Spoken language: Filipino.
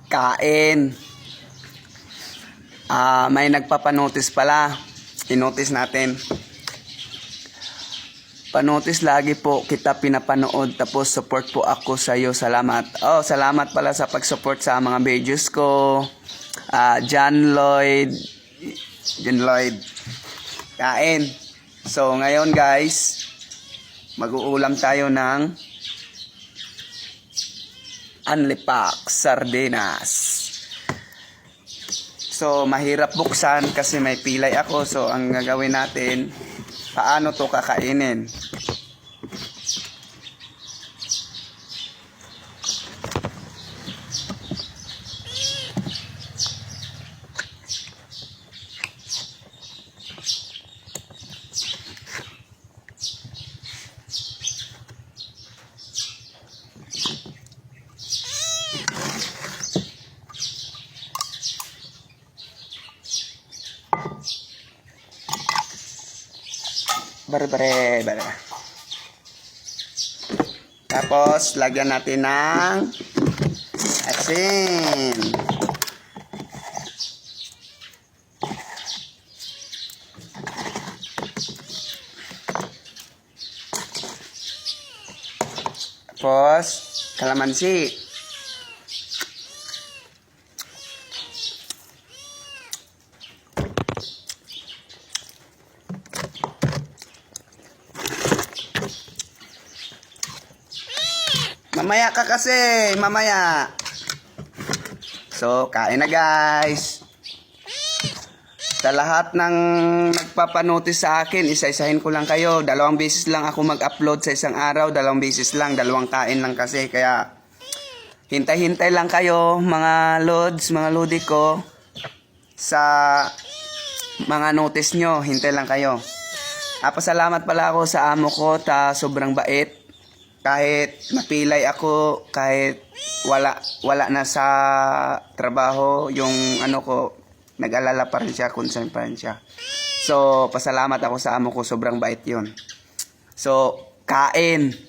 Kain. May nagpapanotice pala. I-notice natin. Panotice lagi po kita pinapanood, tapos support po ako sa iyo. Salamat. Salamat pala sa pag-support sa mga videos ko. John Lloyd. Kain. So ngayon guys, mag-uulam tayo ng Unlipak sardinas. So mahirap buksan kasi may pilay ako. So ang gagawin natin, paano to kakainin? Bare. Tapos, lagyan natin ng asin. Tapos, kalamansi. Mamaya ka kasi, mamaya. So, kain na guys. Sa lahat ng nagpapanotice sa akin, isa-isahin ko lang kayo. 2 beses lang ako mag-upload sa isang araw. 2 beses lang, 2 kain lang kasi. Kaya, hintay-hintay lang kayo, mga lods, mga lodi ko. Sa mga notice nyo, hintay lang kayo. Pasalamat pala ako sa amo ko, sobrang bait. Kahit napilay ako, kahit wala na sa trabaho, yung ano ko, nag-alala pa rin siya, concern pa rin siya. So, pasalamat ako sa amo ko, sobrang bait yun. So, kain.